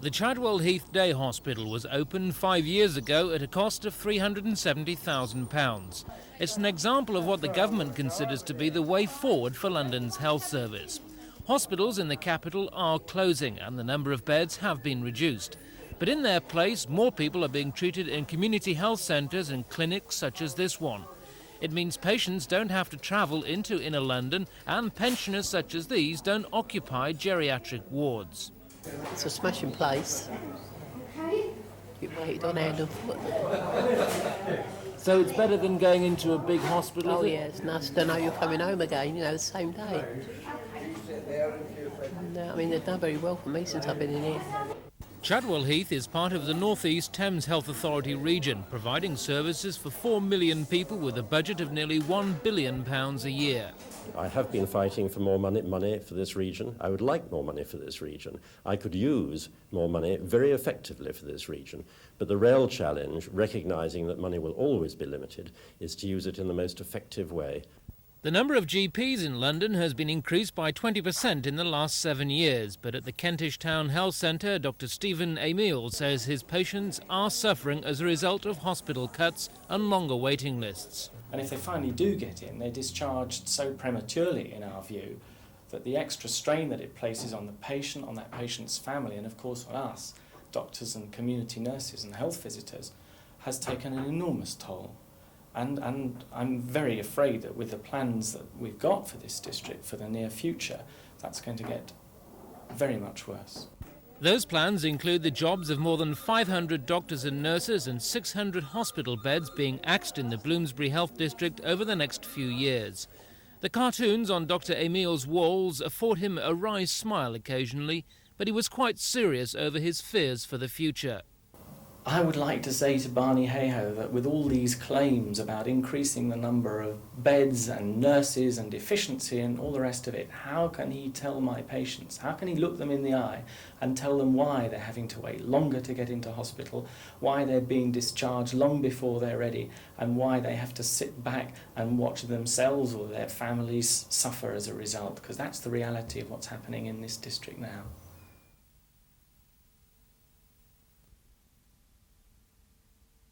The Chadwell Heath Day Hospital was opened 5 years ago at a cost of £370,000. It's an example of what the government considers to be the way forward for London's health service. Hospitals in the capital are closing and the number of beds have been reduced. But in their place, more people are being treated in community health centres and clinics such as this one. It means patients don't have to travel into inner London and pensioners such as these don't occupy geriatric wards. It's a smashing place. You waited on hand and foot. So it's better than going into a big hospital? Oh yeah, it's nice to know you're coming home again, the same day. No, I mean, they've done very well for me since I've been in here. Chadwell Heath is part of the North East Thames Health Authority region, providing services for 4 million people with a budget of nearly £1 billion a year. I have been fighting for more money for this region. I would like more money for this region. I could use more money very effectively for this region. But the real challenge, recognising that money will always be limited, is to use it in the most effective way. The number of GPs in London has been increased by 20% in the last 7 years, but at the Kentish Town Health Centre, Dr Stephen Emile says his patients are suffering as a result of hospital cuts and longer waiting lists. And if they finally do get in, they're discharged so prematurely, in our view, that the extra strain that it places on the patient, on that patient's family, and of course on us, doctors and community nurses and health visitors, has taken an enormous toll. And I'm very afraid that with the plans that we've got for this district for the near future, that's going to get very much worse. Those plans include the jobs of more than 500 doctors and nurses and 600 hospital beds being axed in the Bloomsbury Health District over the next few years. The cartoons on Dr Emile's walls afford him a wry smile occasionally, but he was quite serious over his fears for the future. I would like to say to Barney Hayhoe that with all these claims about increasing the number of beds and nurses and efficiency and all the rest of it, how can he tell my patients, how can he look them in the eye and tell them why they're having to wait longer to get into hospital, why they're being discharged long before they're ready, and why they have to sit back and watch themselves or their families suffer as a result, because that's the reality of what's happening in this district now.